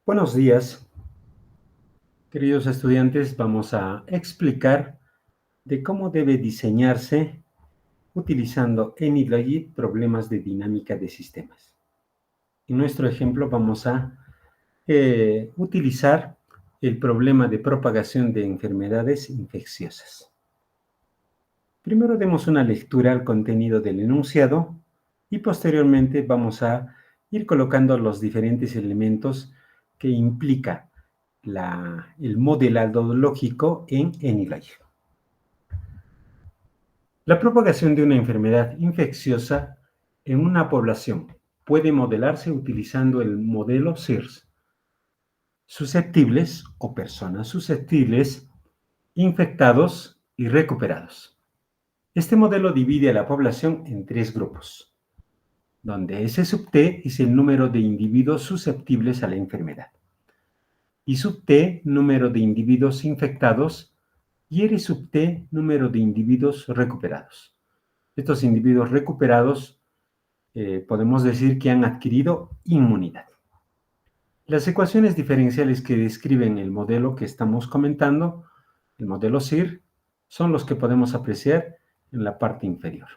Buenos días, queridos estudiantes. Vamos a explicar de cómo debe diseñarse utilizando AnyLogic problemas de dinámica de sistemas. En nuestro ejemplo vamos a utilizar el problema de propagación de enfermedades infecciosas. Primero demos una lectura al contenido del enunciado y posteriormente vamos a ir colocando los diferentes elementos que implica el modelado lógico en AnyLogic. La propagación de una enfermedad infecciosa en una población puede modelarse utilizando el modelo SIRS. Susceptibles o personas susceptibles, infectados y recuperados. Este modelo divide a la población en tres grupos, donde S sub T es el número de individuos susceptibles a la enfermedad, I sub T número de individuos infectados y R sub T número de individuos recuperados. Estos individuos recuperados podemos decir que han adquirido inmunidad. Las ecuaciones diferenciales que describen el modelo que estamos comentando, el modelo SIR, son los que podemos apreciar en la parte inferior.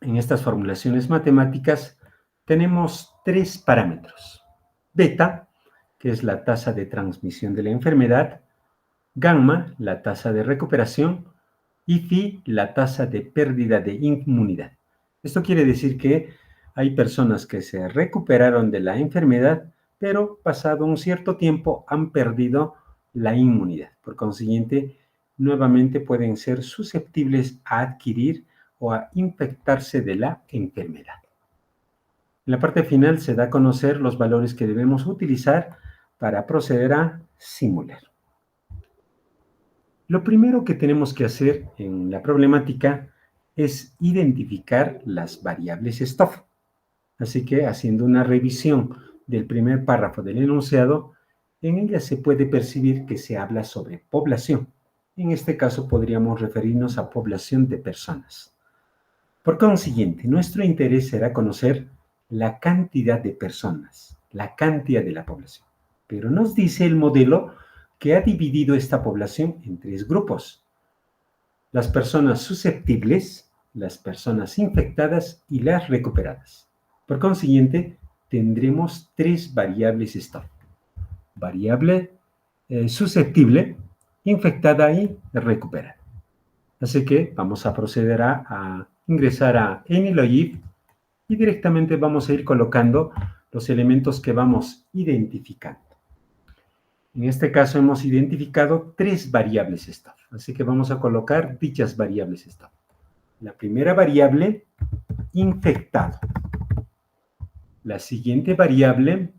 En estas formulaciones matemáticas tenemos tres parámetros. Beta, que es la tasa de transmisión de la enfermedad, gamma, la tasa de recuperación, y phi, la tasa de pérdida de inmunidad. Esto quiere decir que hay personas que se recuperaron de la enfermedad, pero pasado un cierto tiempo han perdido la inmunidad. Por consiguiente, nuevamente pueden ser susceptibles a adquirir o a infectarse de la enfermedad. En la parte final se da a conocer los valores que debemos utilizar para proceder a simular. Lo primero que tenemos que hacer en la problemática es identificar las variables stop. Así que, haciendo una revisión del primer párrafo del enunciado, en ella se puede percibir que se habla sobre población. En este caso podríamos referirnos a población de personas. Por consiguiente, nuestro interés será conocer la cantidad de personas, la cantidad de la población. Pero nos dice el modelo que ha dividido esta población en tres grupos: las personas susceptibles, las personas infectadas y las recuperadas. Por consiguiente, tendremos tres variables stop: variable susceptible, infectada y recuperada. Así que vamos a proceder a ingresar a AnyLogic y directamente vamos a ir colocando los elementos que vamos identificando. En este caso hemos identificado tres variables stop, así que vamos a colocar dichas variables stop. La primera variable, infectado. La siguiente variable,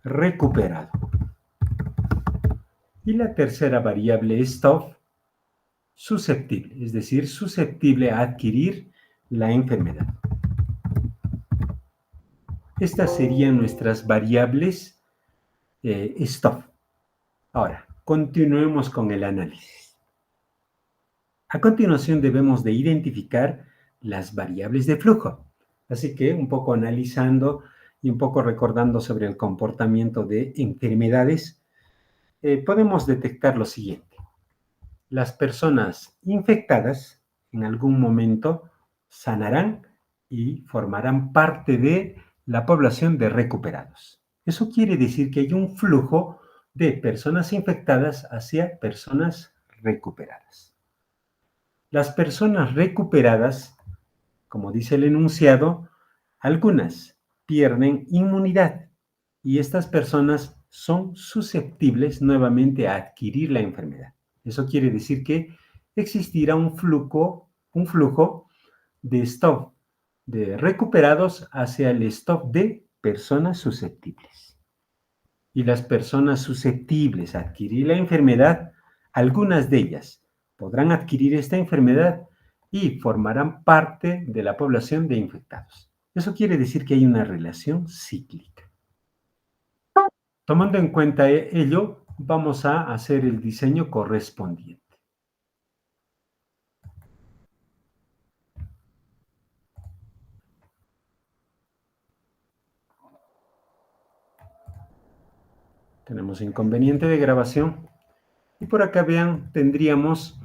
recuperado. Y la tercera variable stop, susceptible, es decir, susceptible a adquirir la enfermedad. Estas serían nuestras variables stop. Ahora, continuemos con el análisis. A continuación debemos de identificar las variables de flujo. Así que un poco analizando y un poco recordando sobre el comportamiento de enfermedades, podemos detectar lo siguiente. Las personas infectadas en algún momento sanarán y formarán parte de la población de recuperados. Eso quiere decir que hay un flujo de personas infectadas hacia personas recuperadas. Las personas recuperadas, como dice el enunciado, algunas pierden inmunidad y estas personas son susceptibles nuevamente a adquirir la enfermedad. Eso quiere decir que existirá un flujo de stock de recuperados hacia el stock de personas susceptibles. Y las personas susceptibles a adquirir la enfermedad, algunas de ellas podrán adquirir esta enfermedad y formarán parte de la población de infectados. Eso quiere decir que hay una relación cíclica. Tomando en cuenta ello, vamos a hacer el diseño correspondiente. Tenemos inconveniente de grabación. Y por acá, vean, tendríamos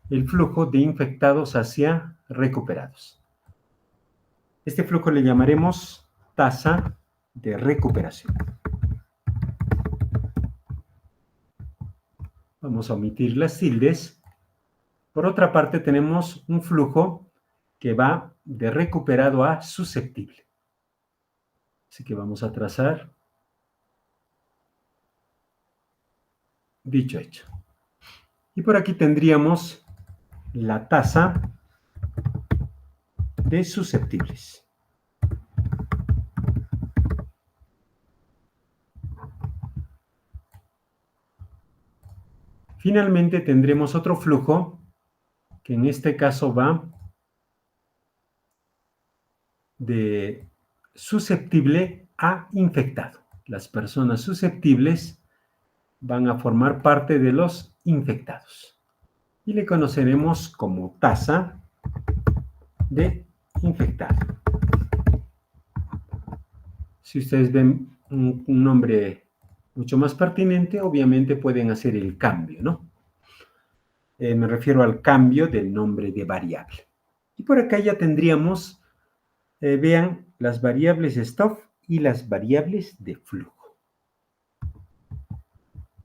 el flujo de infectados hacia recuperados. Este flujo le llamaremos tasa de recuperación. Vamos a omitir las tildes. Por otra parte, tenemos un flujo que va de recuperado a susceptible. Así que vamos a trazar dicho hecho. Y por aquí tendríamos la tasa de susceptibles. Finalmente tendremos otro flujo que en este caso va de susceptible a infectado. Las personas susceptibles van a formar parte de los infectados y le conoceremos como tasa de infectado. Si ustedes ven un nombre mucho más pertinente, obviamente pueden hacer el cambio, ¿no? Me refiero al cambio del nombre de variable. Y por acá ya tendríamos, vean, las variables stuff y las variables de flujo.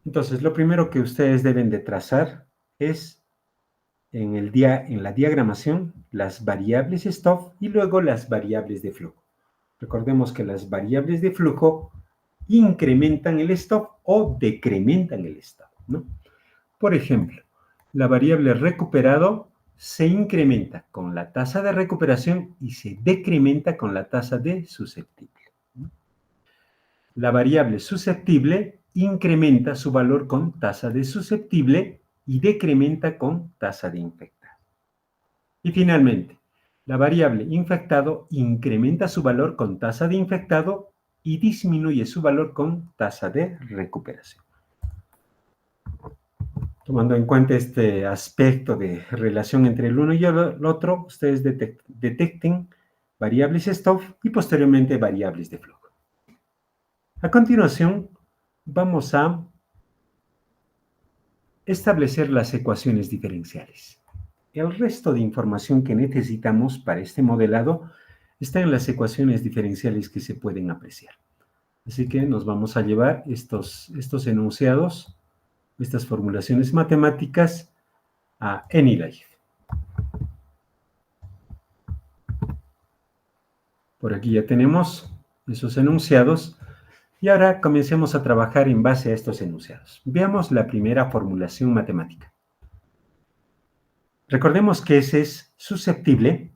Entonces, lo primero que ustedes deben de trazar es en la diagramación las variables stuff y luego las variables de flujo. Recordemos que las variables de flujo incrementan el stop o decrementan el stop, ¿no? Por ejemplo, la variable recuperado se incrementa con la tasa de recuperación y se decrementa con la tasa de susceptible. La variable susceptible incrementa su valor con tasa de susceptible y decrementa con tasa de infectado. Y finalmente, la variable infectado incrementa su valor con tasa de infectado y disminuye su valor con tasa de recuperación. Tomando en cuenta este aspecto de relación entre el uno y el otro, ustedes detecten variables stuff y posteriormente variables de flujo. A continuación, vamos a establecer las ecuaciones diferenciales. El resto de información que necesitamos para este modelado está en las ecuaciones diferenciales que se pueden apreciar. Así que nos vamos a llevar estos enunciados, estas formulaciones matemáticas a AnyLife. Por aquí ya tenemos esos enunciados y ahora comencemos a trabajar en base a estos enunciados. Veamos la primera formulación matemática. Recordemos que ese es susceptible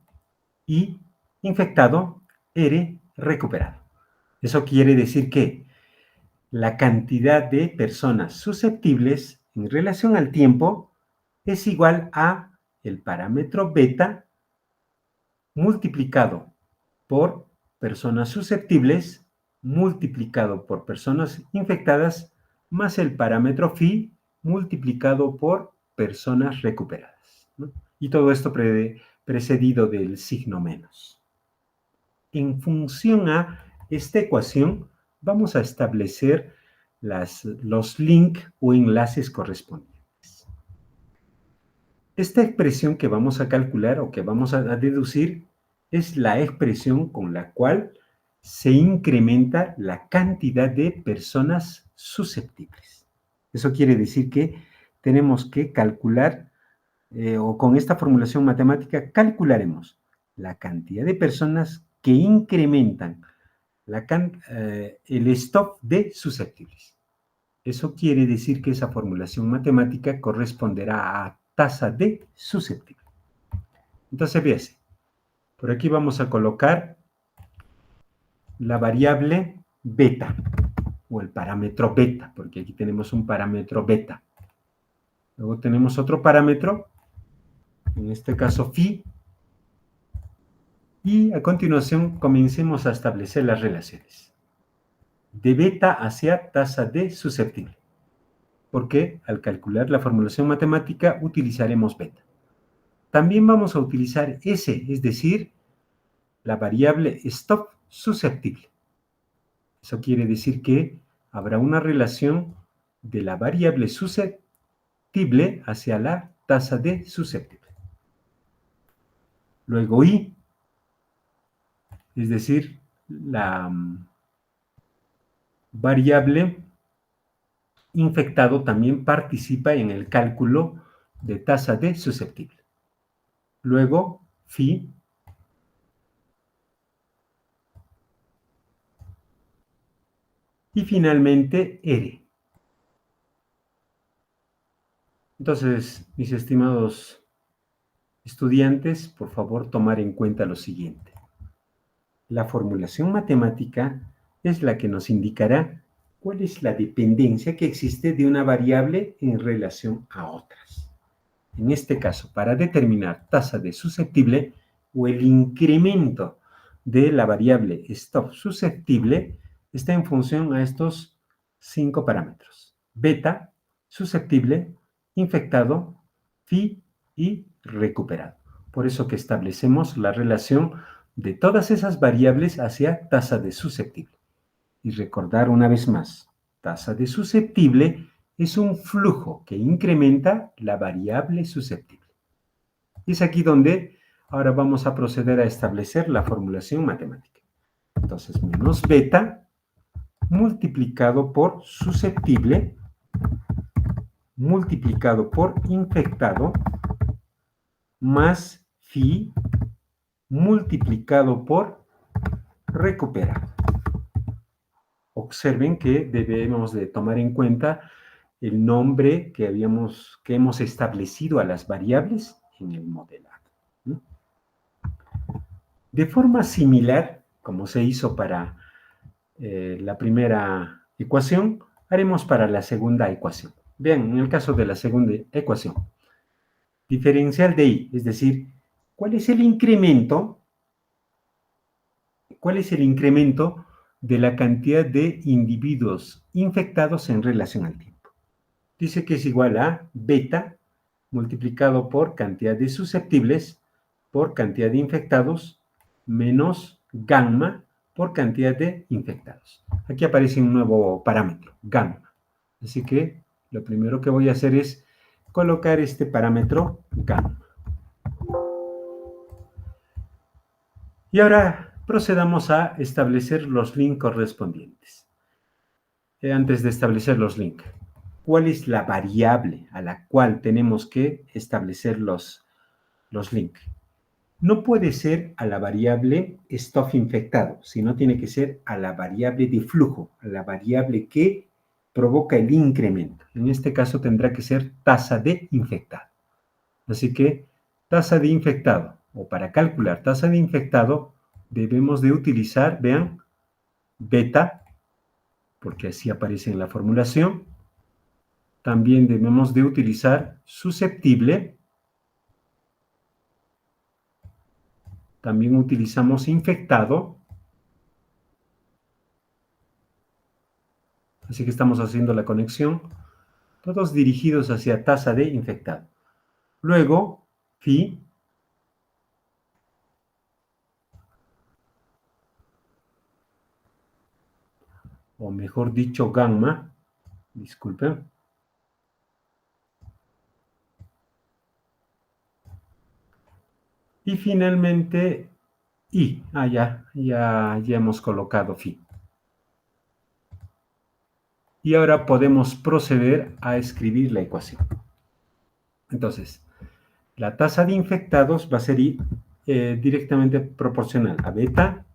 y infectado, R recuperado. Eso quiere decir que la cantidad de personas susceptibles en relación al tiempo es igual a el parámetro beta multiplicado por personas susceptibles multiplicado por personas infectadas más el parámetro phi multiplicado por personas recuperadas, ¿no? Y todo esto precedido del signo menos. En función a esta ecuación, vamos a establecer los links o enlaces correspondientes. Esta expresión que vamos a calcular o que vamos a deducir es la expresión con la cual se incrementa la cantidad de personas susceptibles. Eso quiere decir que tenemos que calcular, o con esta formulación matemática calcularemos la cantidad de personas que incrementan el stock de susceptibles. Eso quiere decir que esa formulación matemática corresponderá a tasa de susceptible. Entonces, fíjese, por aquí vamos a colocar la variable beta, o el parámetro beta, porque aquí tenemos un parámetro beta. Luego tenemos otro parámetro, en este caso phi, y a continuación comencemos a establecer las relaciones. De beta hacia tasa de susceptible, porque al calcular la formulación matemática utilizaremos beta. También vamos a utilizar S, es decir, la variable stop susceptible. Eso quiere decir que habrá una relación de la variable susceptible hacia la tasa de susceptible. Luego I, es decir, la variable infectado también participa en el cálculo de tasa de susceptible. Luego, phi. Y finalmente, R. Entonces, mis estimados estudiantes, por favor, tomar en cuenta lo siguiente. La formulación matemática es la que nos indicará cuál es la dependencia que existe de una variable en relación a otras. En este caso, para determinar tasa de susceptible o el incremento de la variable stop susceptible, está en función a estos 5 parámetros: beta, susceptible, infectado, phi y recuperado. Por eso que establecemos la relación de todas esas variables hacia tasa de susceptible. Y recordar una vez más, tasa de susceptible es un flujo que incrementa la variable susceptible. Y es aquí donde ahora vamos a proceder a establecer la formulación matemática. Entonces, menos beta multiplicado por susceptible multiplicado por infectado más phi multiplicado por recuperado. Observen que debemos de tomar en cuenta el nombre que hemos establecido a las variables en el modelado. De forma similar, como se hizo para la primera ecuación, haremos para la segunda ecuación. Vean, en el caso de la segunda ecuación, diferencial de I, es decir, ¿cuál es el incremento? ¿Cuál es el incremento de la cantidad de individuos infectados en relación al tiempo? Dice que es igual a beta multiplicado por cantidad de susceptibles por cantidad de infectados menos gamma por cantidad de infectados. Aquí aparece un nuevo parámetro, gamma. Así que lo primero que voy a hacer es colocar este parámetro gamma. Y ahora procedamos a establecer los links correspondientes. Antes de establecer los links, ¿cuál es la variable a la cual tenemos que establecer los links? No puede ser a la variable stuff infectado, sino tiene que ser a la variable de flujo, a la variable que provoca el incremento. En este caso tendrá que ser tasa de infectado. Así que tasa de infectado, o para calcular tasa de infectado, debemos de utilizar, vean, beta, porque así aparece en la formulación. También debemos de utilizar susceptible. También utilizamos infectado. Así que estamos haciendo la conexión, todos dirigidos hacia tasa de infectado. Luego, phi, o mejor dicho, gamma, disculpen. Y finalmente, I. Ya hemos colocado phi. Y ahora podemos proceder a escribir la ecuación. Entonces, la tasa de infectados va a ser directamente proporcional a beta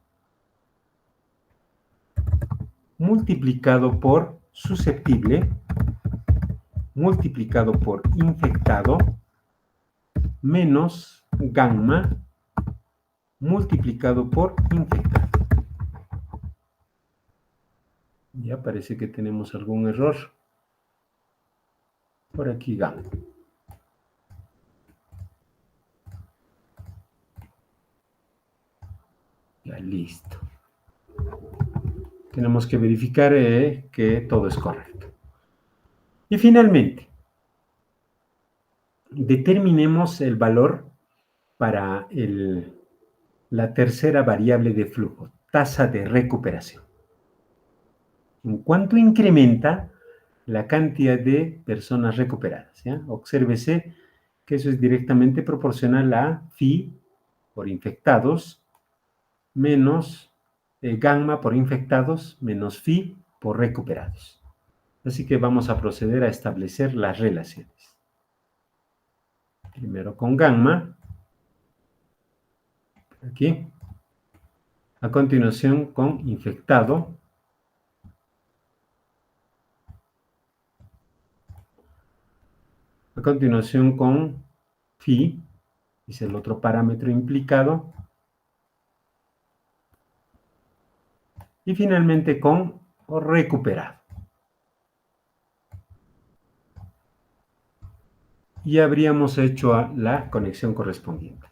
multiplicado por susceptible multiplicado por infectado menos gamma multiplicado por infectado. Ya parece que tenemos algún error. Por aquí gamma. Ya listo. Tenemos que verificar que todo es correcto. Y finalmente, determinemos el valor para la tercera variable de flujo, tasa de recuperación. en cuanto incrementa la cantidad de personas recuperadas. ¿Ya? Obsérvese que eso es directamente proporcional a phi por infectados menos gamma por infectados menos phi por recuperados. Así que vamos a proceder a establecer las relaciones. Primero con gamma, aquí. A continuación con infectado. A continuación con phi, es el otro parámetro implicado. Y finalmente con recuperado. Y habríamos hecho la conexión correspondiente.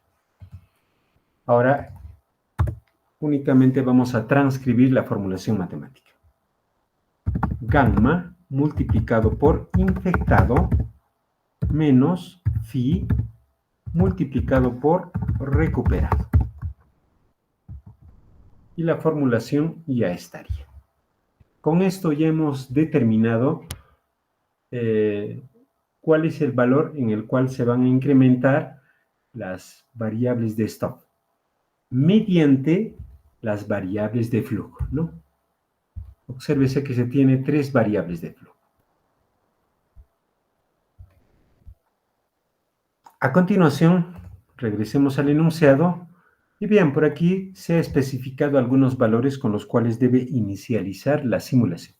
Ahora únicamente vamos a transcribir la formulación matemática. Gamma multiplicado por infectado menos phi multiplicado por recuperado. Y la formulación ya estaría. Con esto ya hemos determinado cuál es el valor en el cual se van a incrementar las variables de stock mediante las variables de flujo, ¿no? Obsérvese que se tiene 3 variables de flujo. A continuación, regresemos al enunciado y bien, por aquí se ha especificado algunos valores con los cuales debe inicializar la simulación.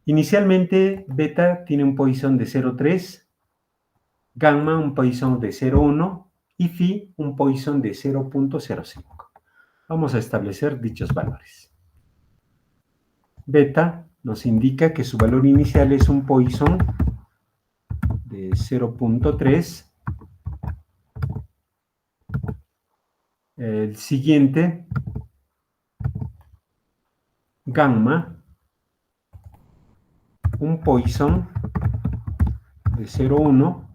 Inicialmente, beta tiene un Poisson de 0,3, gamma un Poisson de 0,1 y phi un Poisson de 0,05. Vamos a establecer dichos valores. Beta nos indica que su valor inicial es un Poisson de 0,3. El siguiente, gamma, un Poisson de 0,1.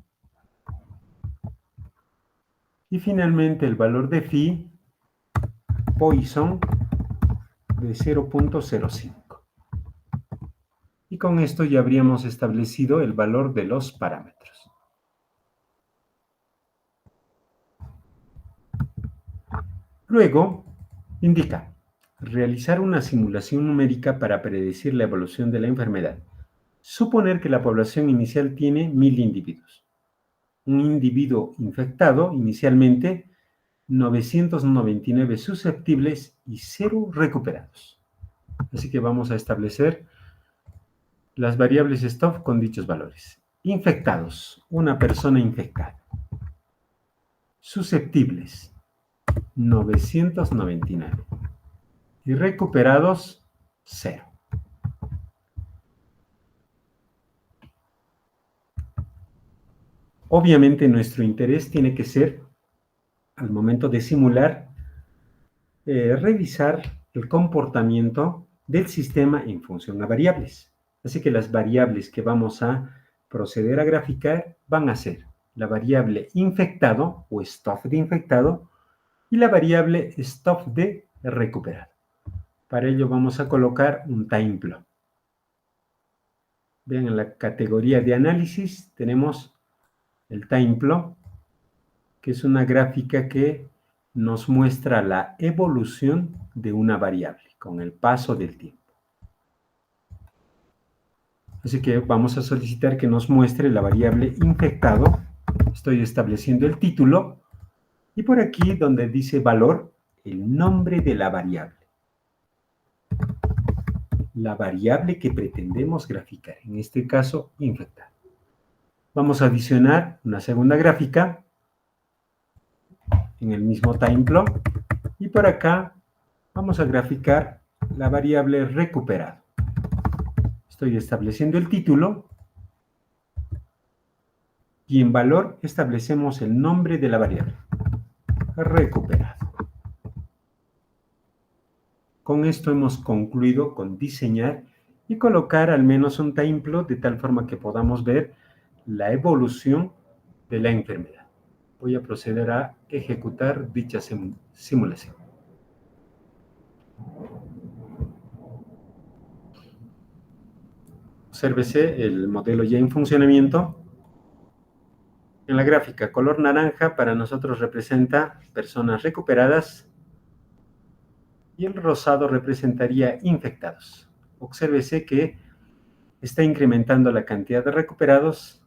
Y finalmente el valor de phi, Poisson de 0,05. Y con esto ya habríamos establecido el valor de los parámetros. Luego, indica, realizar una simulación numérica para predecir la evolución de la enfermedad. Suponer que la población inicial tiene 1000 individuos. Un individuo infectado inicialmente, 999 susceptibles y 0 recuperados. Así que vamos a establecer las variables stop con dichos valores. Infectados, una persona infectada. Susceptibles, 999. Y recuperados, 0. Obviamente nuestro interés tiene que ser, al momento de simular, revisar el comportamiento del sistema en función a variables. Así que las variables que vamos a proceder a graficar van a ser la variable infectado o stuff de infectado y la variable stuff de recuperado. Para ello vamos a colocar un time plot. Vean, en la categoría de análisis tenemos el time plot, que es una gráfica que nos muestra la evolución de una variable con el paso del tiempo. Así que vamos a solicitar que nos muestre la variable infectado. Estoy estableciendo el título y por aquí donde dice valor, el nombre de la variable. La variable que pretendemos graficar, en este caso infectado. Vamos a adicionar una segunda gráfica en el mismo time plot y por acá vamos a graficar la variable recuperado. Estoy estableciendo el título y en valor establecemos el nombre de la variable, recuperado. Con esto hemos concluido con diseñar y colocar al menos un time plot de tal forma que podamos ver la evolución de la enfermedad. Voy a proceder a ejecutar dicha simulación. Obsérvese el modelo ya en funcionamiento. En la gráfica, color naranja para nosotros representa personas recuperadas y el rosado representaría infectados. Obsérvese que está incrementando la cantidad de recuperados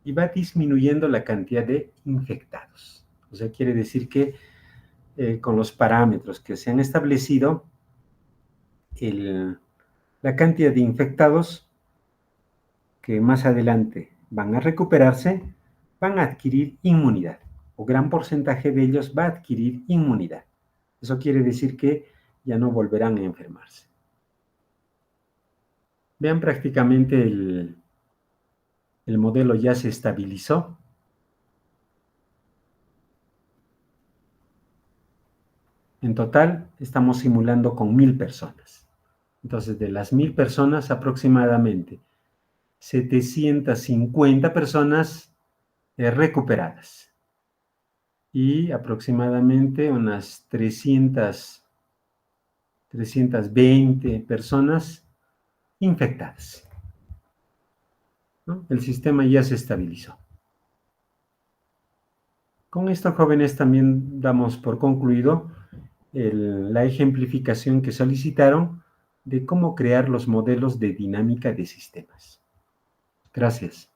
y va disminuyendo la cantidad de infectados. O sea, quiere decir que con los parámetros que se han establecido, la cantidad de infectados que más adelante van a recuperarse, van a adquirir inmunidad, o gran porcentaje de ellos va a adquirir inmunidad. Eso quiere decir que ya no volverán a enfermarse. Vean, prácticamente el modelo ya se estabilizó. En total, estamos simulando con 1000 personas. Entonces, de las 1000 personas, aproximadamente 750 personas recuperadas y aproximadamente unas 320 personas infectadas, ¿no? El sistema ya se estabilizó. Con esto, jóvenes, también damos por concluido la ejemplificación que solicitaron de cómo crear los modelos de dinámica de sistemas. Gracias.